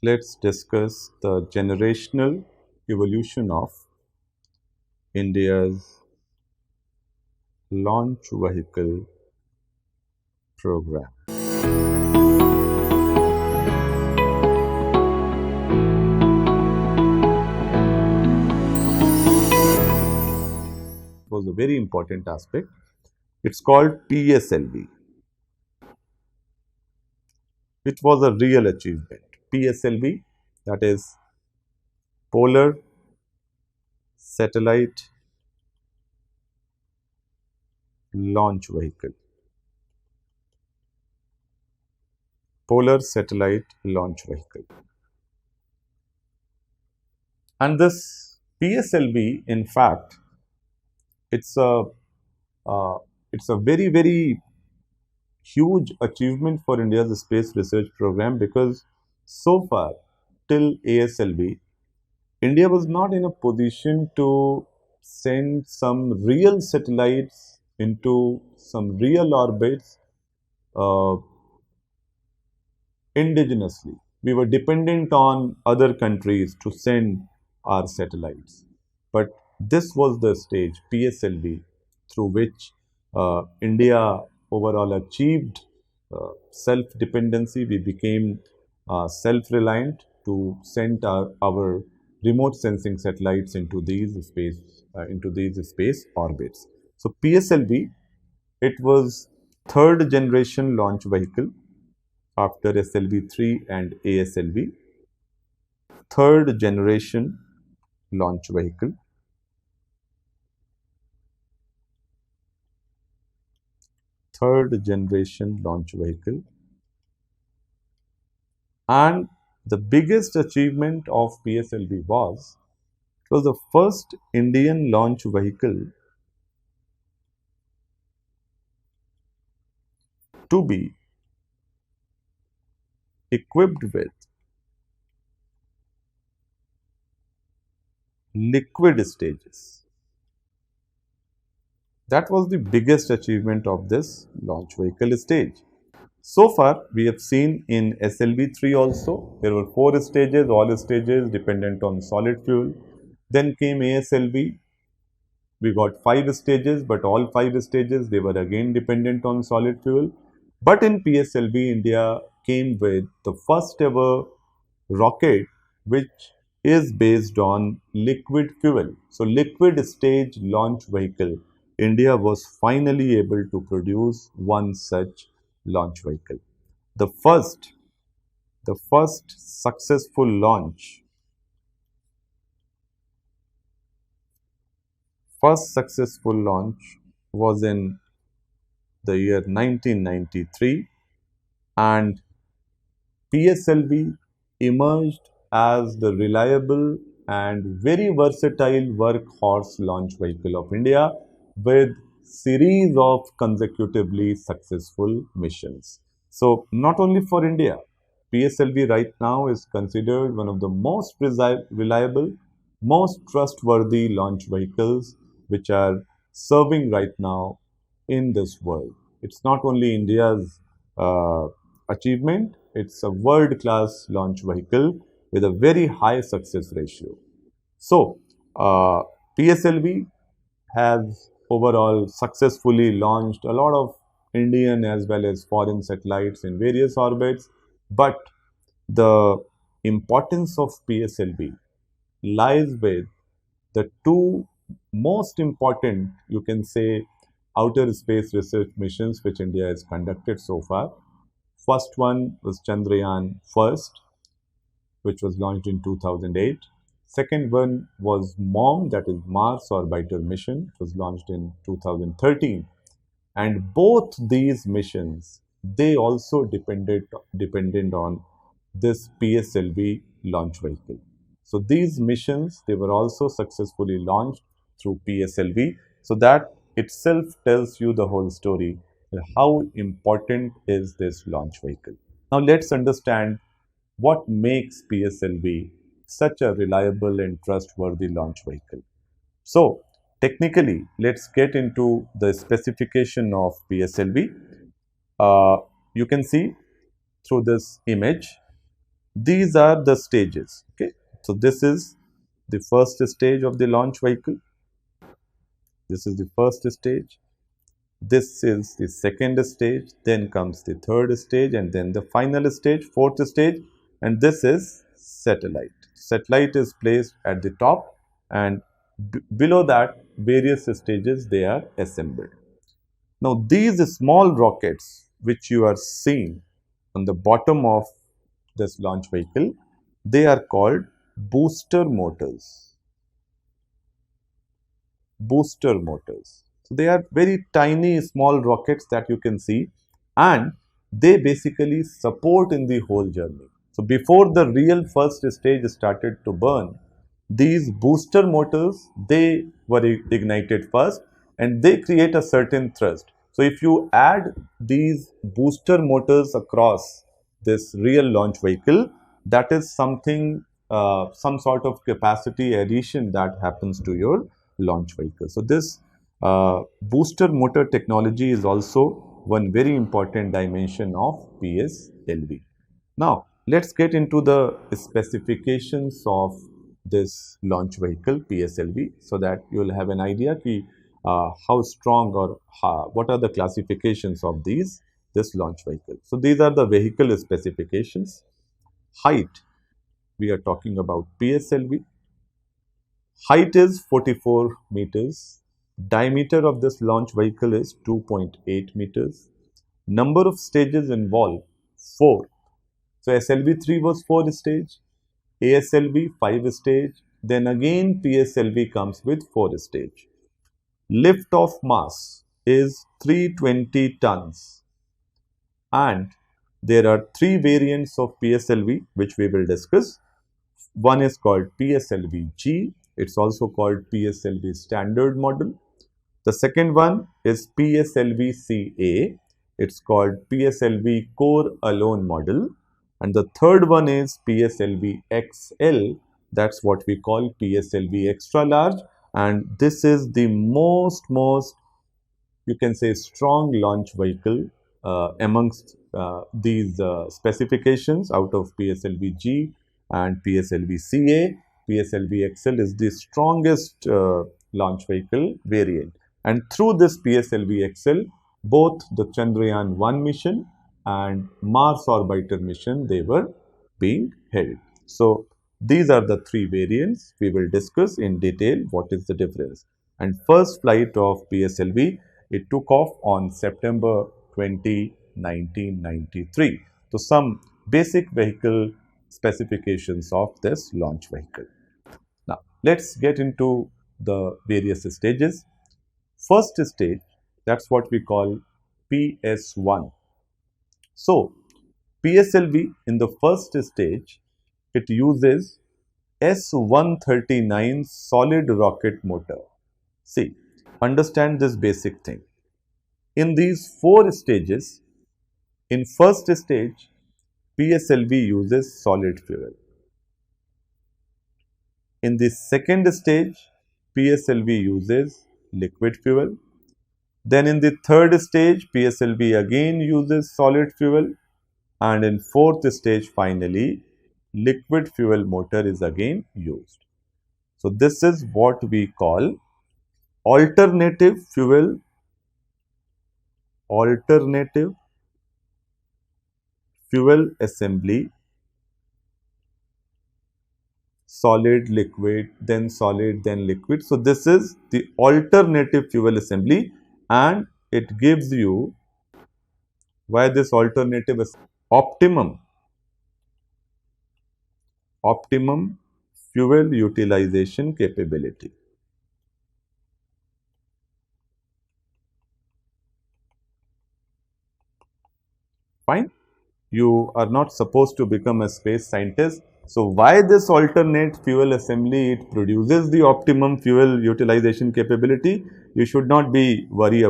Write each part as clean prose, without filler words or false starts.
let's discuss the generational evolution of India's launch vehicle program. It was a very important aspect. It's called PSLV, which was a real achievement. PSLV, that is Polar Satellite Launch Vehicle. Polar Satellite Launch Vehicle. And this PSLV, in fact, it's a uh, it's a very huge achievement for India's space research program, because so far till ASLV, India was not in a position to send some real satellites into some real orbits uh, indigenously. We were dependent on other countries to send our satellites. But this was the stage, PSLV, through which India overall achieved self dependency. We became self reliant to send our remote sensing satellites into these space orbits. So PSLV, it was third generation launch vehicle after SLV3 and ASLV, third generation launch vehicle. Third generation launch vehicle. And the biggest achievement of PSLV was, it was the first Indian launch vehicle to be equipped with liquid stages. That was the biggest achievement of this launch vehicle stage. So far, we have seen in SLV3 also, there were 4 stages, all stages dependent on solid fuel. Then came ASLV, we got 5 stages, but all 5 stages, they were again dependent on solid fuel. But in PSLV, India came with the first ever rocket which is based on liquid fuel. So, liquid stage launch vehicle. India was finally able to produce one such launch vehicle. The first, the first successful launch, was in the year 1993, and PSLV emerged as the reliable and very versatile workhorse launch vehicle of India, with series of consecutively successful missions. So not only for India, PSLV right now is considered one of the most reliable, most trustworthy launch vehicles which are serving right now in this world. It's not only India's achievement, it's a world class launch vehicle with a very high success ratio. So, PSLV has overall successfully launched a lot of Indian as well as foreign satellites in various orbits, but the importance of PSLV lies with the two most important, you can say, outer space research missions which India has conducted so far. First one was Chandrayaan first, which was launched in 2008. Second one was MOM, that is Mars Orbiter mission, it was launched in 2013. And both these missions, they also depended on this PSLV launch vehicle. So these missions, they were also successfully launched through PSLV. So that itself tells you the whole story, how important is this launch vehicle. Now let's understand what makes PSLV such a reliable and trustworthy launch vehicle. So technically, let's get into the specification of PSLV. You can see through this image, These are the stages. Okay, so this is the first stage of the launch vehicle. This is the first stage. This is the second stage. Then comes the third stage, and then the final stage, fourth stage, and this is satellite. Satellite is placed at the top, and below that, various stages they are assembled. Now, these small rockets which you are seeing on the bottom of this launch vehicle, they are called booster motors. Booster motors. So, they are very tiny small rockets that you can see, and they basically support in the whole journey. So, before the real first stage started to burn, these booster motors, they were ignited first, and they create a certain thrust. So, if you add these booster motors across this real launch vehicle, that is something, some sort of capacity addition that happens to your launch vehicle. So, this booster motor technology is also one very important dimension of PSLV. Now, let's get into the specifications of this launch vehicle PSLV, so that you will have an idea ki, how strong or what are the classifications of this launch vehicle. So, these are the vehicle specifications. Height, we are talking about PSLV. Height is 44 meters. Diameter of this launch vehicle is 2.8 meters. Number of stages involved, 4. So, SLV3 was 4 stage, ASLV 5 stage, then again PSLV comes with 4 stage. Lift off mass is 320 tons, and there are 3 variants of PSLV which we will discuss. One is called PSLV-G, it's also called PSLV standard model. The second one is PSLV-CA, it's called PSLV core alone model. And the third one is PSLV XL, that's what we call PSLV extra large, and this is the most you can say strong launch vehicle amongst these specifications out of PSLV-G and PSLV-CA. PSLV-XL is the strongest launch vehicle variant, and through this PSLV-XL, both the Chandrayaan-1 mission and Mars orbiter mission, they were being held. So, these are the 3 variants. We will discuss in detail what is the difference. And first flight of PSLV, it took off on September 20, 1993. So, some basic vehicle specifications of this launch vehicle. Now, let's get into the various stages. First stage, that's what we call PS1. So, PSLV in the first stage, it uses S139 solid rocket motor. See, understand this basic thing. In these 4 stages, in first stage, PSLV uses solid fuel. In the second stage, PSLV uses liquid fuel. Then in the third stage, PSLV again uses solid fuel, and in fourth stage, finally, liquid fuel motor is again used. So, this is what we call alternative fuel assembly, solid, liquid, then solid, then liquid. So, this is the alternative fuel assembly, and it gives you, why this alternative is optimum fuel utilization capability. Fine. You are not supposed to become a space scientist. So, why this alternate fuel assembly? It produces the optimum fuel utilization capability. You should not be worried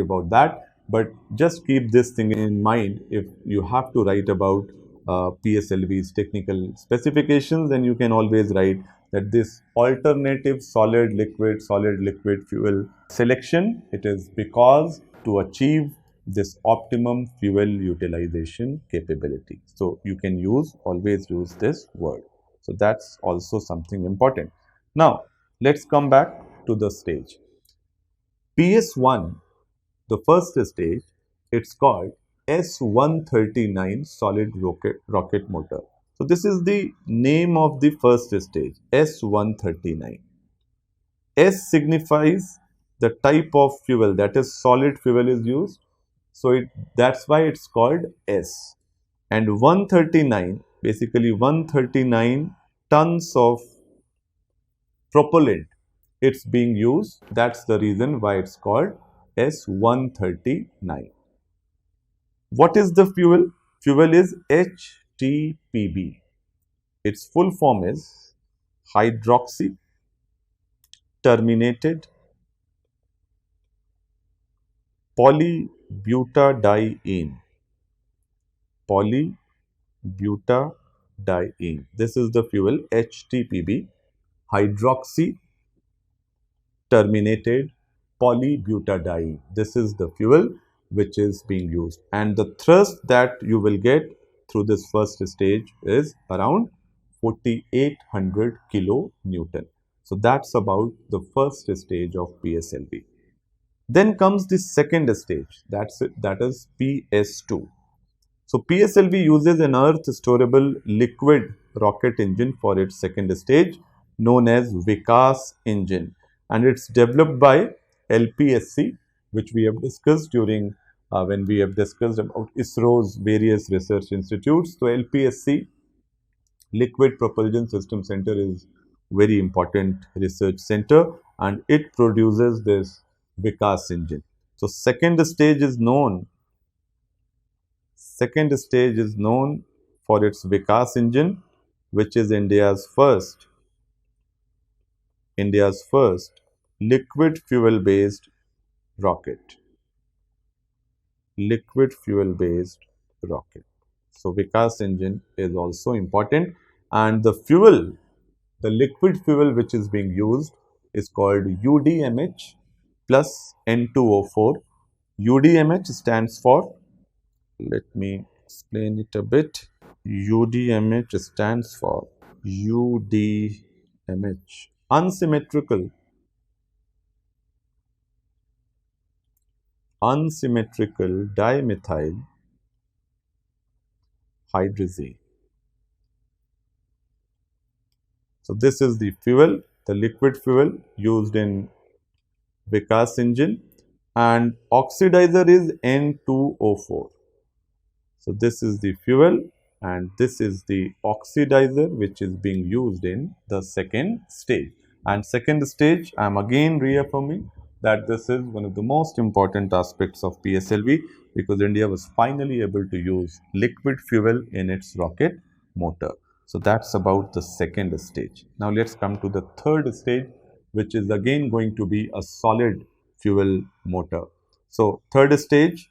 about that, but just keep this thing in mind. If you have to write about PSLV's technical specifications, then you can always write that this alternative solid liquid fuel selection, it is because to achieve this optimum fuel utilization capability. So you can always use this word. So that's also something important. Now let's come back to the stage. PS1, the first stage, it's called S139 solid rocket motor. So this is the name of the first stage, S139. S signifies the type of fuel, that is solid fuel is used. So that's why it's called S. And 139, basically 139 tons of propellant it's being used. That's the reason why it's called S139. What is the fuel? Fuel is HTPB. Its full form is hydroxy terminated polybutadiene. Polybutadiene. This is the fuel HTPB, hydroxy terminated polybutadiene. This is the fuel which is being used, and the thrust that you will get through this first stage is around 4800 kilonewton. So that's about the first stage of PSLV. Then comes the second stage, that is PS2. So PSLV uses an earth storable liquid rocket engine for its second stage, known as Vikas engine, and it's developed by LPSC, which we have discussed during when we have discussed about ISRO's various research institutes. So LPSC, Liquid Propulsion System Center, is very important research center, and it produces this Vikas engine. So second stage is known for its Vikas engine, which is India's first liquid fuel based rocket. Liquid fuel based rocket. So Vikas engine is also important, and the liquid fuel which is being used is called UDMH plus N2O4. UDMH stands for, let me explain it a bit. UDMH stands for UDMH, unsymmetrical dimethyl hydrazine. So this is the fuel, the liquid fuel used in Vikas engine, and oxidizer is N2O4. So this is the fuel and this is the oxidizer which is being used in the second stage. And second stage, I am again reaffirming that this is one of the most important aspects of PSLV, because India was finally able to use liquid fuel in its rocket motor. So that's about the second stage. Now let's come to the third stage, which is again going to be a solid fuel motor. So third stage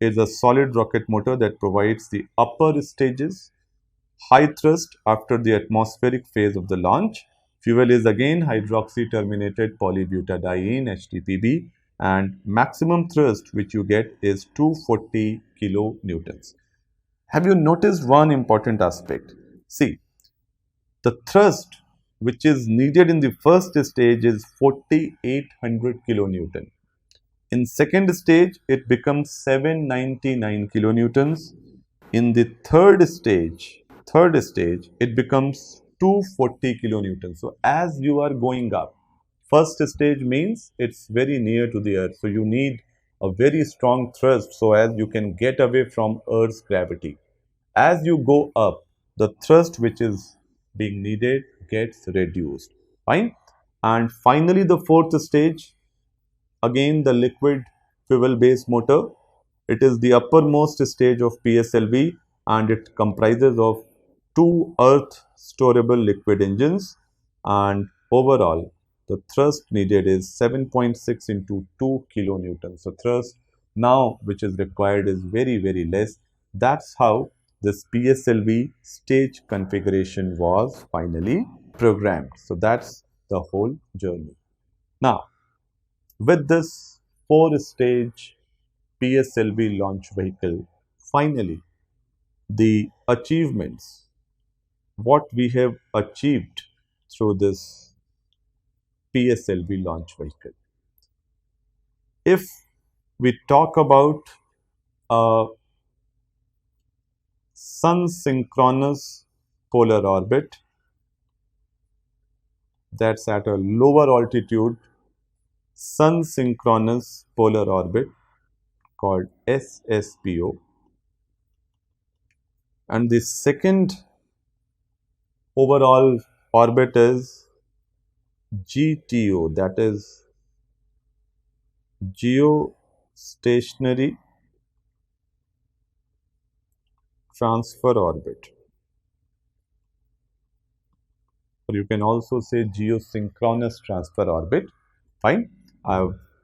is a solid rocket motor that provides the upper stages, high thrust after the atmospheric phase of the launch. Fuel is again hydroxy terminated polybutadiene HTPB, and maximum thrust which you get is 240 kilonewtons. Have you noticed one important aspect? See, the thrust which is needed in the first stage is 4800 kilonewton. In second stage, it becomes 799 kilonewtons. In the third stage, it becomes 240 kilonewtons. So as you are going up, first stage means it's very near to the earth. So you need a very strong thrust so as you can get away from Earth's gravity. As you go up, the thrust which is being needed gets reduced. Fine. And finally, the fourth stage, again the liquid fuel based motor. It is the uppermost stage of PSLV and it comprises of two earth storable liquid engines, and overall the thrust needed is 7.6 into 2 kilonewtons. So thrust now which is required is very less. That's how this PSLV stage configuration was finally programmed. So that's the whole journey. Now with this four stage PSLV launch vehicle. Finally, the achievements, what we have achieved through this PSLV launch vehicle. If we talk about a sun synchronous polar orbit that's at a lower altitude, sun synchronous polar orbit called SSPO, and the second overall orbit is GTO, that is geostationary transfer orbit, or you can also say geosynchronous transfer orbit. Fine.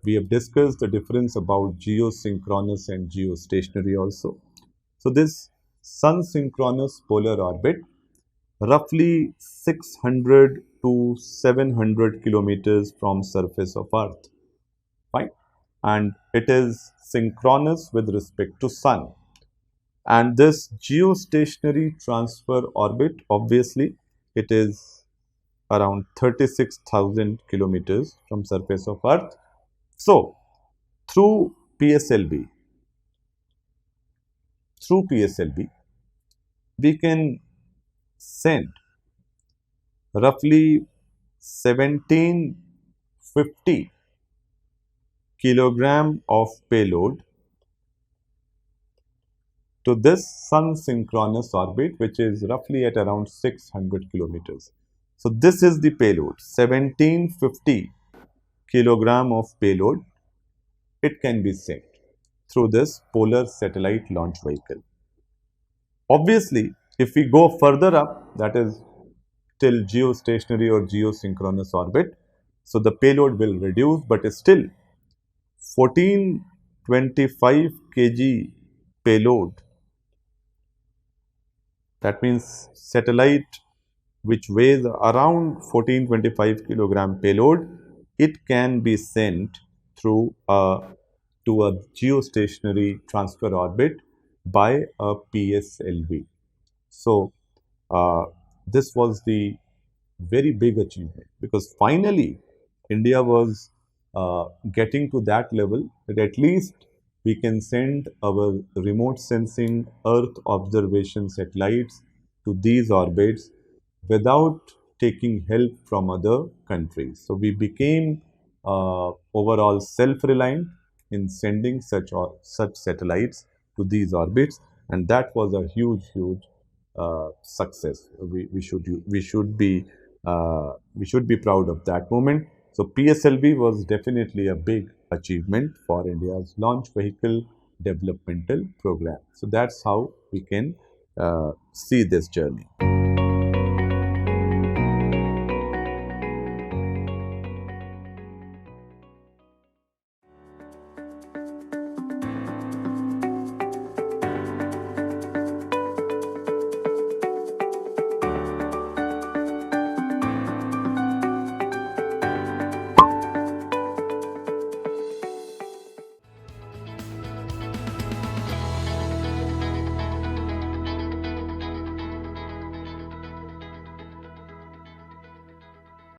We have discussed the difference about geosynchronous and geostationary also. So this sun synchronous polar orbit, roughly 600 to 700 kilometers from surface of Earth. Fine. And it is synchronous with respect to sun. And this geostationary transfer orbit, obviously, it is around 36,000 kilometers from surface of Earth. So, through PSLV, we can send roughly 1750 kilogram of payload to this sun synchronous orbit, which is roughly at around 600 kilometers. So this is the payload, 1750 kilogram of payload. It can be sent through this polar satellite launch vehicle. Obviously, if we go further up, that is till geostationary or geosynchronous orbit, so the payload will reduce, but still 1425 kg payload, that means satellite which weighs around 1425 kilogram payload, it can be sent through to a geostationary transfer orbit by a PSLV. So this was the very big achievement, because finally India was getting to that level that at least we can send our remote sensing Earth observation satellites to these orbits without taking help from other countries. So we became overall self-reliant in sending such satellites to these orbits, and that was a huge success. We should be proud of that moment. So PSLV was definitely a big achievement for India's launch vehicle developmental program. So that's how we can see this journey.